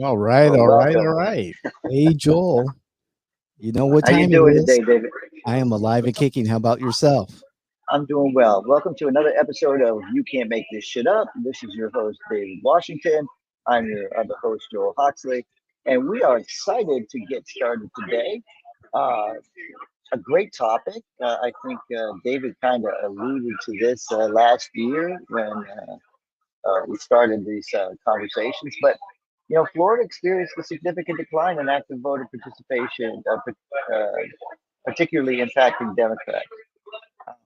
All right, Well, all right, welcome. all right. Hey, Joel, you know what How you time it doing is? today, David? I am alive and kicking. How about yourself? I'm doing well. Welcome to another episode of You Can't Make This Shit Up. This is your host, David Washington. I'm your other host, Joel Hoxley, and we are excited to get started today. Uh, a great topic. I think David kind of alluded to this last year when we started these conversations. But Florida experienced a significant decline in active voter participation, particularly impacting Democrats.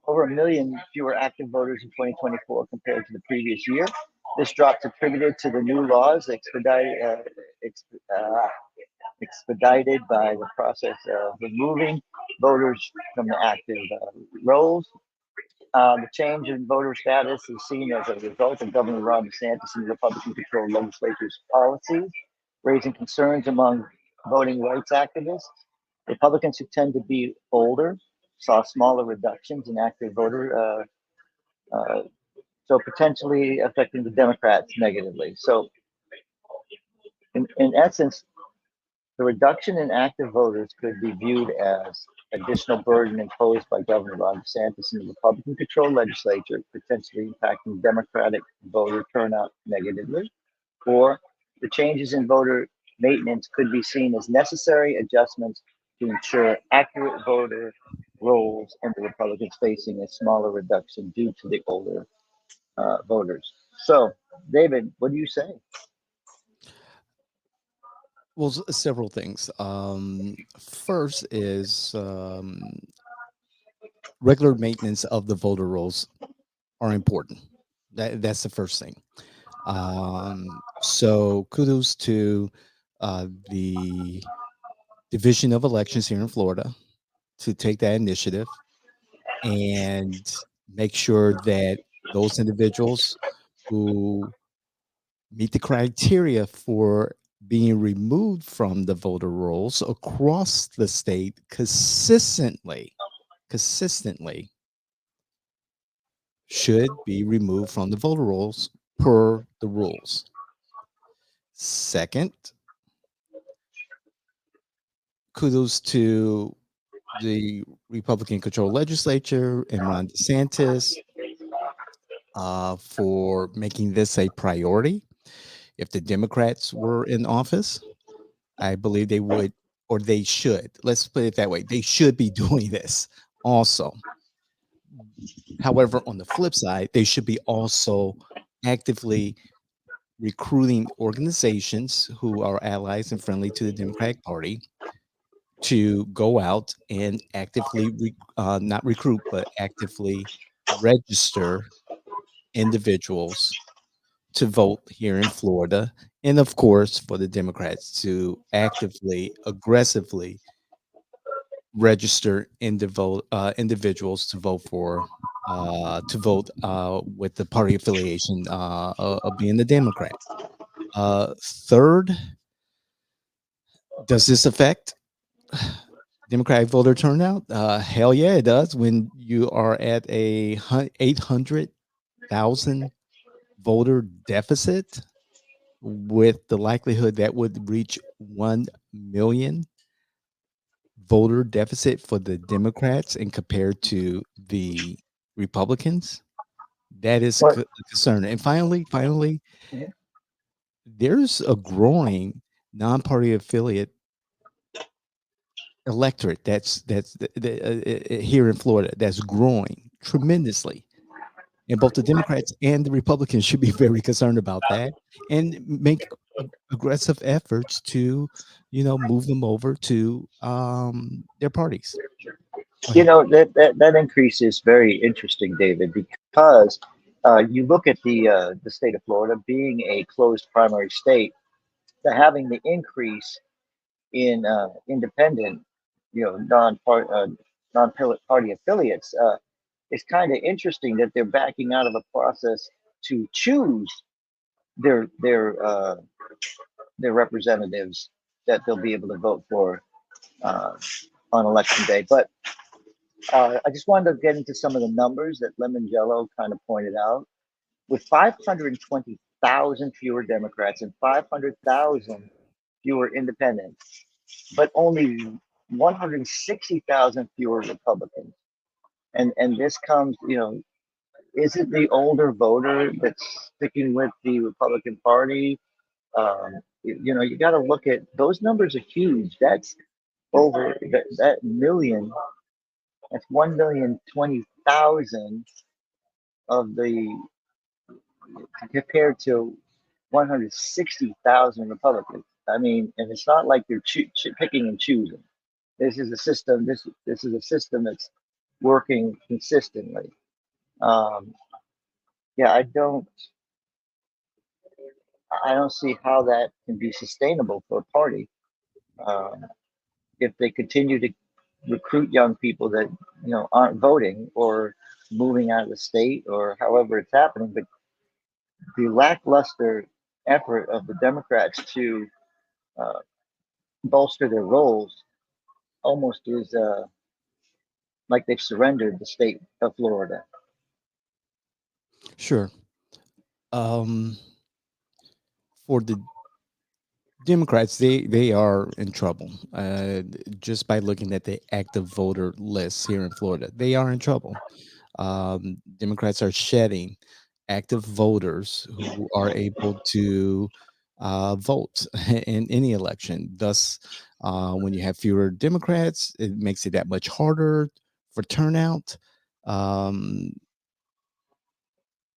Over a million fewer active voters in 2024 compared to the previous year. This drop is attributed to the new laws ex, uh, expedited by the process of removing voters from the active rolls. The change in voter status is seen as a result of Governor Ron DeSantis and the Republican-controlled Legislature's policies, raising concerns among voting rights activists. Republicans who tend to be older saw smaller reductions in active voter, uh, so potentially affecting the Democrats negatively. So, in essence, the reduction in active voters could be viewed as additional burden imposed by Governor Ron DeSantis and the Republican-controlled legislature, potentially impacting Democratic voter turnout negatively, or the changes in voter maintenance could be seen as necessary adjustments to ensure accurate voter rolls and the Republicans facing a smaller reduction due to the older voters. So, David, what do you say? Well, several things. First is regular maintenance of the voter rolls are important. That's the first thing. So kudos to the Division of Elections here in Florida to take that initiative and make sure that those individuals who meet the criteria for being removed from the voter rolls across the state consistently should be removed from the voter rolls per the rules. Second, kudos to the Republican controlled legislature and Ron DeSantis for making this a priority. If the Democrats were in office, I believe they would, or they should. Let's put it that way. They should be doing this also. However, on the flip side, they should be also actively recruiting organizations who are allies and friendly to the Democratic Party to go out and actively, not recruit, but actively register individuals to vote here in Florida. And of course, for the Democrats to actively, aggressively register individuals to vote for with the party affiliation of being the Democrat. Third, does this affect Democratic voter turnout? Hell yeah, it does. When you are at a 800,000 voter deficit, with the likelihood that would reach 1 million voter deficit for the Democrats and compared to the Republicans, that is What? a concern. And finally, there's a growing non-party affiliate electorate here in Florida that's growing tremendously. And both the Democrats and the Republicans should be very concerned about that and make aggressive efforts to, move them over to their parties. Go ahead. That increase is very interesting, David, because you look at the state of Florida being a closed primary state, to having the increase in independent, non-party affiliates is kind of interesting that they're backing out of a process to choose their their uh, their representatives that they'll be able to vote for uh, on election day. But I just wanted to get into some of the numbers that Lemon Jello kind of pointed out. With 520,000 fewer Democrats and 500,000 fewer independents, but only 160,000 fewer Republicans. And this comes, is it the older voter that's sticking with the Republican Party? You got to look at those numbers are huge. That's over that million. That's 1,020,000 of the compared to 160,000 Republicans. I mean, and it's not like they're picking and choosing. This is a system. This is a system that's working consistently. Um, yeah, I don't see how that can be sustainable for a party if they continue to recruit young people that aren't voting or moving out of the state or however it's happening. But the lackluster effort of the Democrats to uh, bolster their rolls almost is like they've surrendered the state of Florida. Sure. Um, for the Democrats, they are in trouble. Just by looking at the active voter lists here in Florida, they are in trouble. Democrats are shedding active voters who are able to vote in any election. Thus, when you have fewer Democrats, it makes it that much harder for turnout. Um,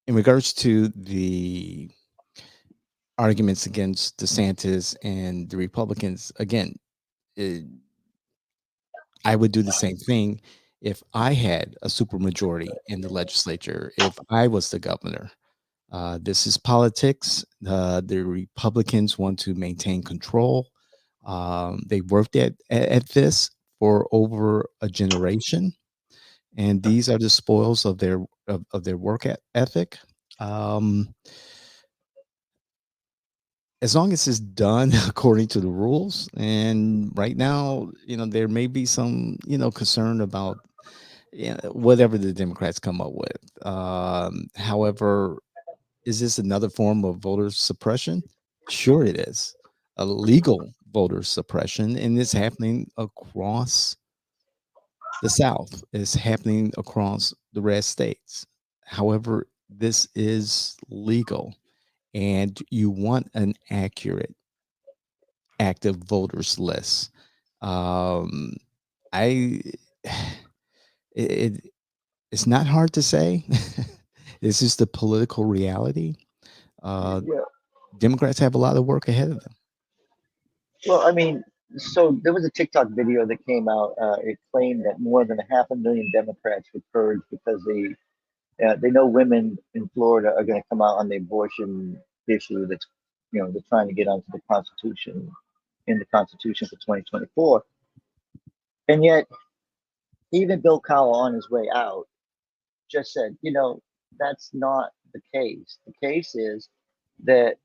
in regards to the arguments against DeSantis and the Republicans, again, it, I would do the same thing if I had a supermajority in the legislature, if I was the governor. This is politics. The Republicans want to maintain control. They worked at this for over a generation, and these are the spoils of their work ethic. Um, as long as it's done according to the rules, and right now, there may be some, concern about whatever the Democrats come up with. However, is this another form of voter suppression? Sure, it is a legal voter suppression, and it's happening across the South. It's happening across the red states. However, this is legal, and you want an accurate active voters list. Um, I it it's not hard to say. This is the political reality. Uh, Yeah. Democrats have a lot of work ahead of them. Well, I mean, so there was a TikTok video that came out. It claimed that more than a half a million Democrats were purged because they know women in Florida are going to come out on the abortion issue. That's they're trying to get onto the Constitution in the Constitution for 2024, and yet even Bill Cowell on his way out just said, that's not the case. The case is that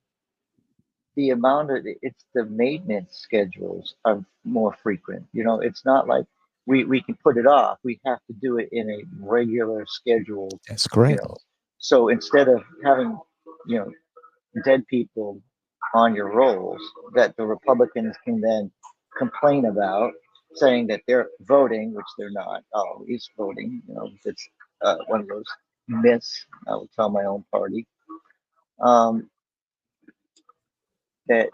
the amount of it's the maintenance schedules are more frequent. It's not like we can put it off. We have to do it in a regular schedule. That's You correct. know, so instead of having you know dead people on your rolls that the Republicans can then complain about, saying that they're voting, which they're not always voting. It's one of those myths. I will tell my own party um, that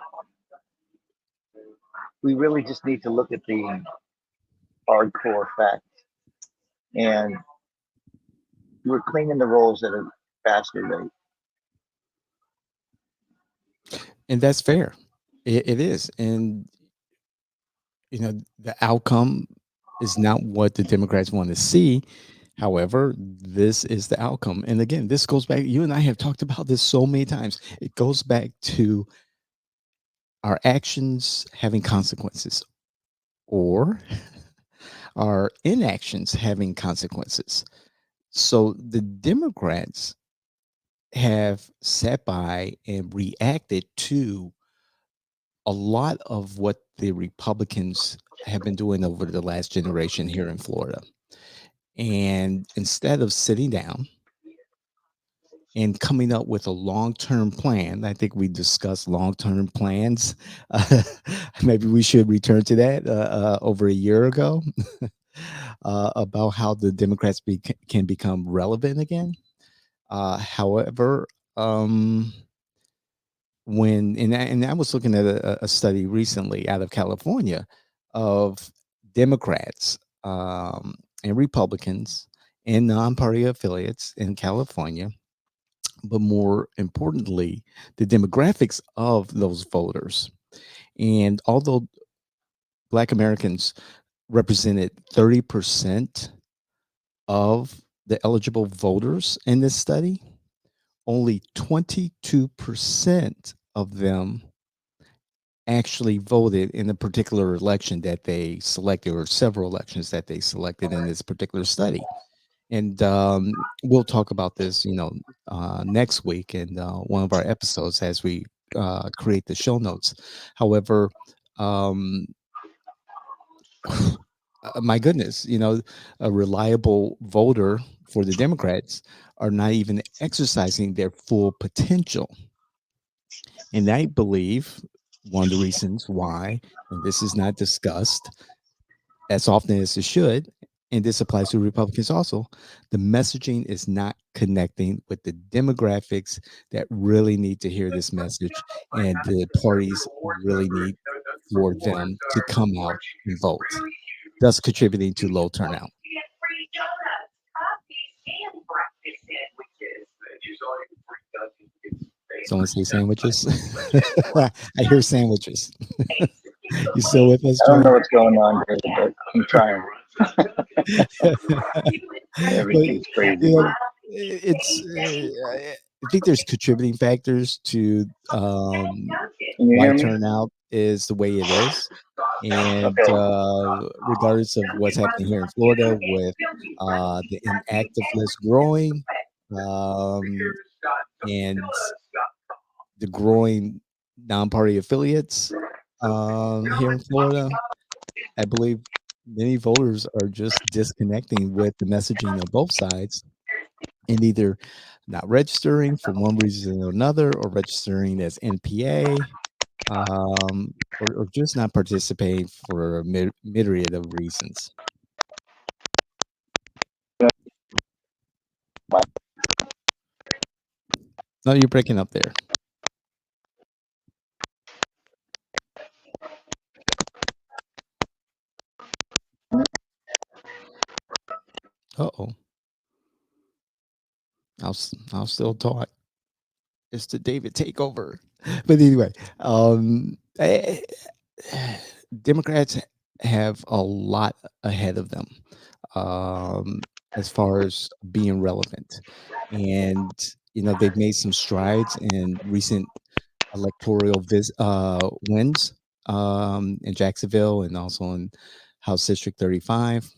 we really just need to look at the hardcore facts, and we're cleaning the rolls at a faster rate. And that's fair. It is. And, the outcome is not what the Democrats want to see. However, this is the outcome. And again, this goes back, you and I have talked about this so many times. It goes back to our actions having consequences or our inactions having consequences. So the Democrats have sat by and reacted to a lot of what the Republicans have been doing over the last generation here in Florida. And instead of sitting down and coming up with a long-term plan. I think we discussed long-term plans. Uh, Maybe we should return to that over a year ago about how the Democrats can become relevant again. However, um, and I was looking at a study recently out of California of Democrats and Republicans and non-party affiliates in California, but more importantly, the demographics of those voters. And although Black Americans represented 30% of the eligible voters in this study, only 22% of them actually voted in a particular election that they selected, or several elections that they selected in this particular study. And we'll talk about this, next week in one of our episodes as we create the show notes. However, um, my goodness, a reliable voter for the Democrats are not even exercising their full potential. And I believe one of the reasons why, and this is not discussed as often as it should, and this applies to Republicans also, the messaging is not connecting with the demographics that really need to hear this message, and the parties really need for them to come out and vote, thus contributing to low turnout. Someone say sandwiches. I hear sandwiches. You still with us, I don't know Joel? what's going on, David, but I'm trying. But Everything's crazy. you know, it's I think there's contributing factors to Can you why hear me? turnout is the way it is, and Okay. regardless of what's happening here in Florida with the inactive list growing, um, and the growing non-party affiliates here in Florida, I believe many voters are just disconnecting with the messaging of both sides and either not registering for one reason or another, or registering as NPA, or just not participating for a myriad of reasons. No, you're breaking up there. Uh-oh. I'll still talk. It's the David takeover. But anyway, Democrats have a lot ahead of them as far as being relevant. And, they've made some strides in recent electoral wins in Jacksonville and also in House District 35.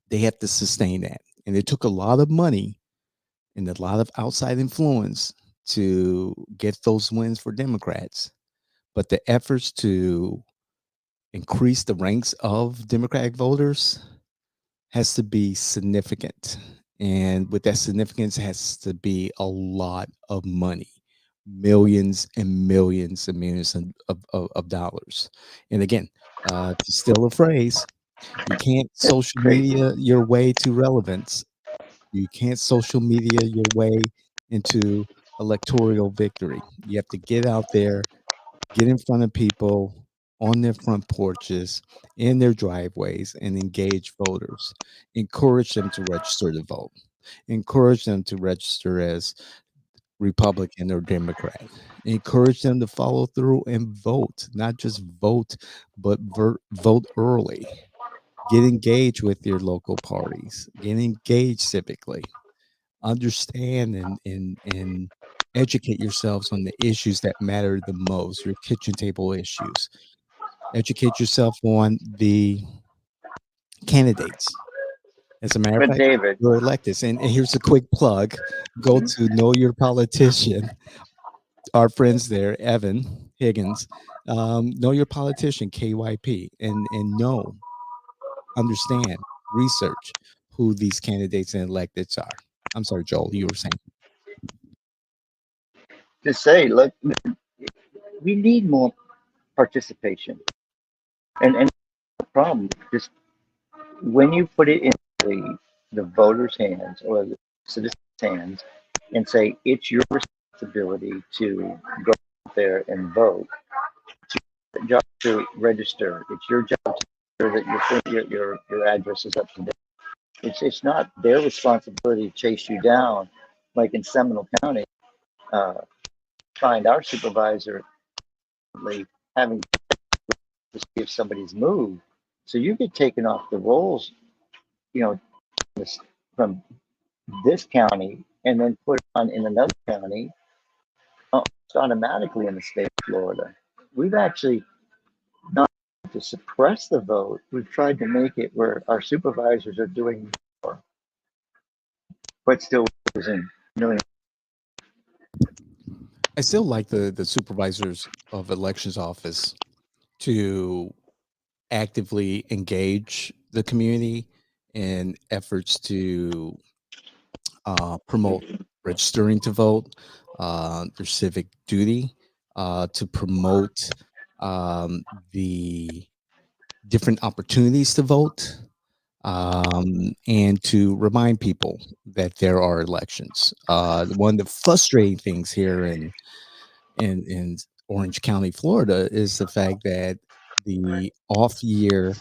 They have to sustain that. And it took a lot of money and a lot of outside influence to get those wins for Democrats. But the efforts to increase the ranks of Democratic voters has to be significant. And with that significance has to be a lot of money, millions and millions and millions of dollars. And again, to steal a phrase, you can't social Crazy. media your way to relevance. You can't social media your way into electoral victory. You have to get out there, get in front of people on their front porches, in their driveways, and engage voters. Encourage them to register to vote. Encourage them to register as Republican or Democrat. Encourage them to follow through and vote, not just vote, but vote early. Get engaged with your local parties. Get engaged civically. Understand and educate yourselves on the issues that matter the most, your kitchen table issues. Educate yourself on the candidates. As a matter of But fact, David, your electeds. And here's a quick plug. Go mhm. to Know Your Politician. Our friends there, Evan Higgins, Know Your Politician, KYP, and understand, research who these candidates and electeds are. I'm sorry, Joel, you were saying. to say, look, we need more participation. And the problem, just when you put it in the voters' hands or the citizens' hands and say it's your responsibility to go out there and vote, it's your job to register, it's your job to ensure that your address is up to date. It's not their responsibility to chase you down, like in Seminole County. Uh, find our supervisor like, having to see if somebody's moved. So you get taken off the rolls, you know, this, from this county and then put on in another county almost automatically in the state of Florida. We've actually not to suppress the vote. We've tried to make it where our supervisors are doing more, but still losing millions. I still like the supervisors of elections office to actively engage the community in efforts to promote registering to vote, their civic duty, to promote the different opportunities to vote, and to remind people that there are elections. One of the frustrating things here in Orange County, Florida, is the fact that the off year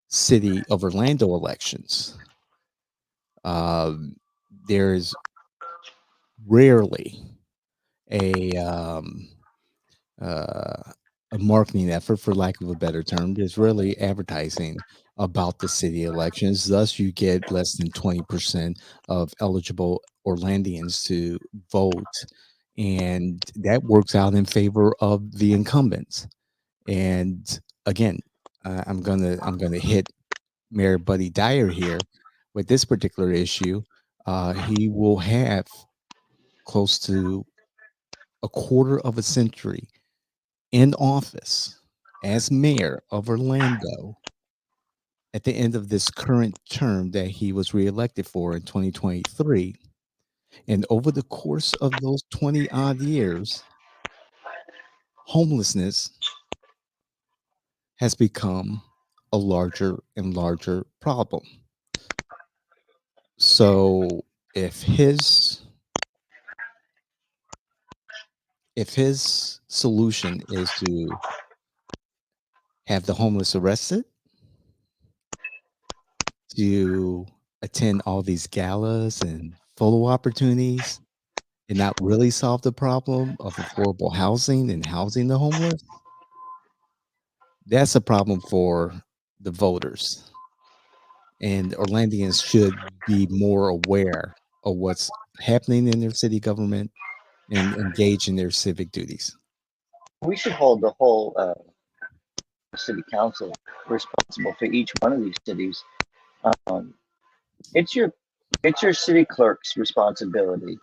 city of Orlando elections, um, there's rarely a uh, a marketing effort, for lack of a better term. There's really advertising about the city elections. Thus, you get less than 20% of eligible Orlandians to vote, and that works out in favor of the incumbents. And again, I'm gonna hit Mayor Buddy Dyer here with this particular issue. He will have close to a quarter of a century in office as mayor of Orlando at the end of this current term that he was reelected for in 2023. And over the course of those 20 odd years, homelessness has become a larger and larger problem. So if his if his solution is to have the homeless arrested, to attend all these galas and photo opportunities, and not really solve the problem of affordable housing and housing the homeless, that's a problem for the voters. And Orlandians should be more aware of what's happening in their city government and engage in their civic duties. We should hold the whole city council responsible for each one of these cities. Um, it's your city clerk's responsibility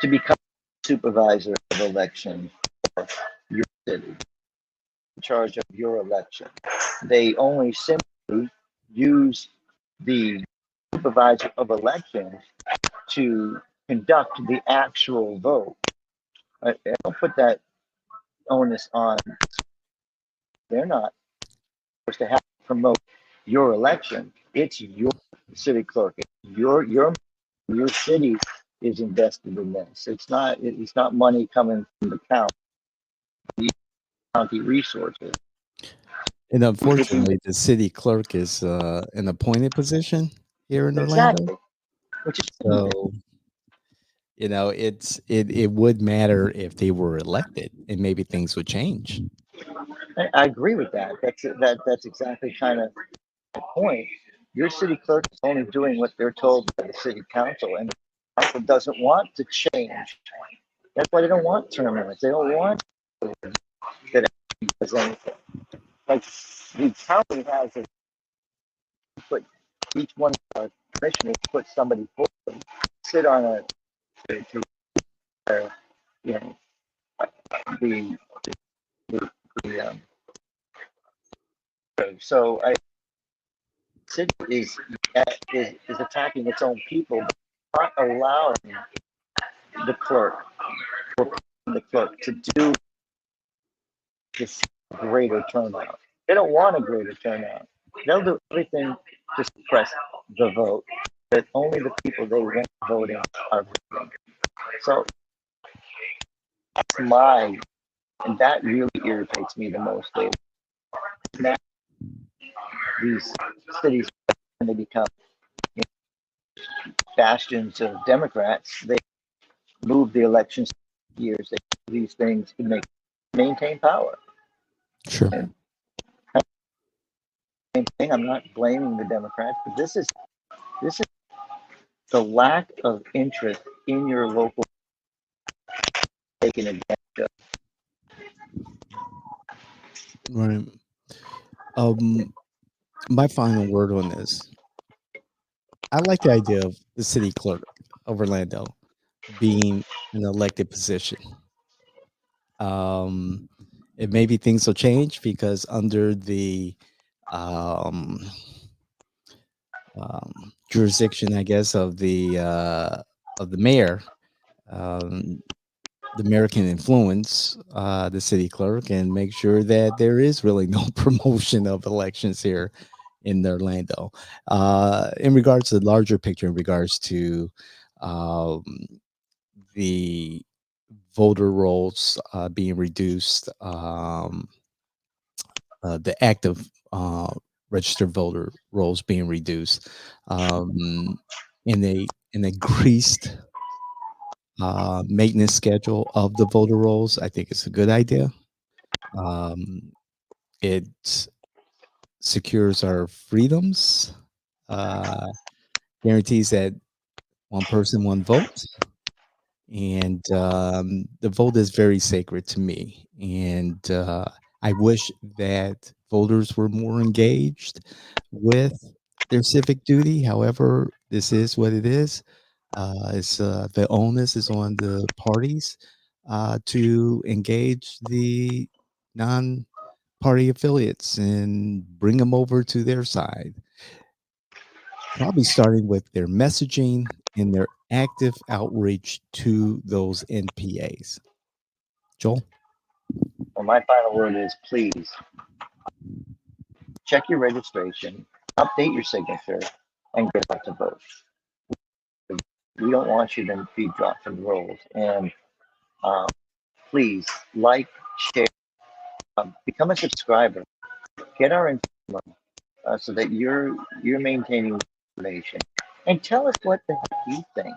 to become supervisor of election for your city, in charge of your election. They only simply use the supervisor of elections to conduct the actual vote. I don't put that onus on. They're not supposed to have to promote your election. It's your city clerk. Your city is invested in this. It's not money coming from the county resources. And unfortunately, the city clerk is an appointed position here in Orlando. Exactly. Which is So, it would matter if they were elected and maybe things would change. I agree with that. That's exactly kind of the point. Your city clerk is only doing what they're told by the city council, and the council doesn't want to change. That's why they don't want term limits. They don't want that does anything. Like the county has to put each one of our commissioners put somebody forward, sit on a to you know the the so I city is attacking its own people, not allowing the clerk we're paying the clerk to do this greater turnout. They don't want a greater turnout. They'll do everything to suppress the vote, but only the people they want voting are voting. So that's my, and that really irritates me the most. Now these cities, when they become bastions of Democrats, they move the elections years. They do these things to maintain power. Sure. And same thing. I'm not blaming the Democrats, but this is the lack of interest in your local taken advantage of. Right. Um, my final word on this. I like the idea of the city clerk of Orlando being an elected position. Um, it maybe things will change because under the um, jurisdiction, I guess, of the mayor, um, the mayor can influence the city clerk and make sure that there is really no promotion of elections here in Orlando. In regards to the larger picture, in regards to um, the voter rolls being reduced, the active registered voter rolls being reduced, um, in a greased maintenance schedule of the voter rolls, I think it's a good idea. It secures our freedoms, uh, guarantees that one person, one vote, and the vote is very sacred to me. And I wish that voters were more engaged with their civic duty. However, this is what it is. It's the onus is on the parties to engage the non-party affiliates and bring them over to their side. Probably starting with their messaging and their active outreach to those NPAs. Joel? Well, my final word is please check your registration, update your signature, and get out to vote. We don't want you to be dropped from the rolls. And um, please like, share, become a subscriber, get our information so that you're maintaining information, and tell us what the heck you think.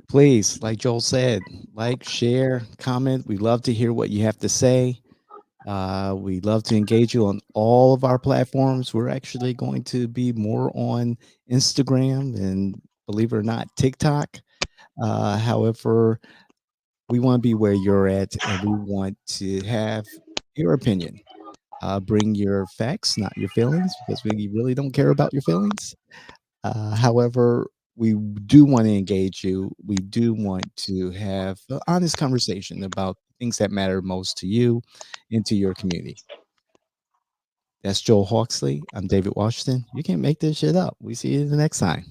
Please, like Joel said, like, share, comment. We love to hear what you have to say. We love to engage you on all of our platforms. We're actually going to be more on Instagram and, believe it or not, TikTok. However, we want to be where you're at, and we want to have your opinion. Bring your facts, not your feelings, because we really don't care about your feelings. However, we do want to engage you. We do want to have an honest conversation about things that matter most to you and to your community. That's Joel Hawksley. I'm David Washington. You can't make this shit up. We see you the next time.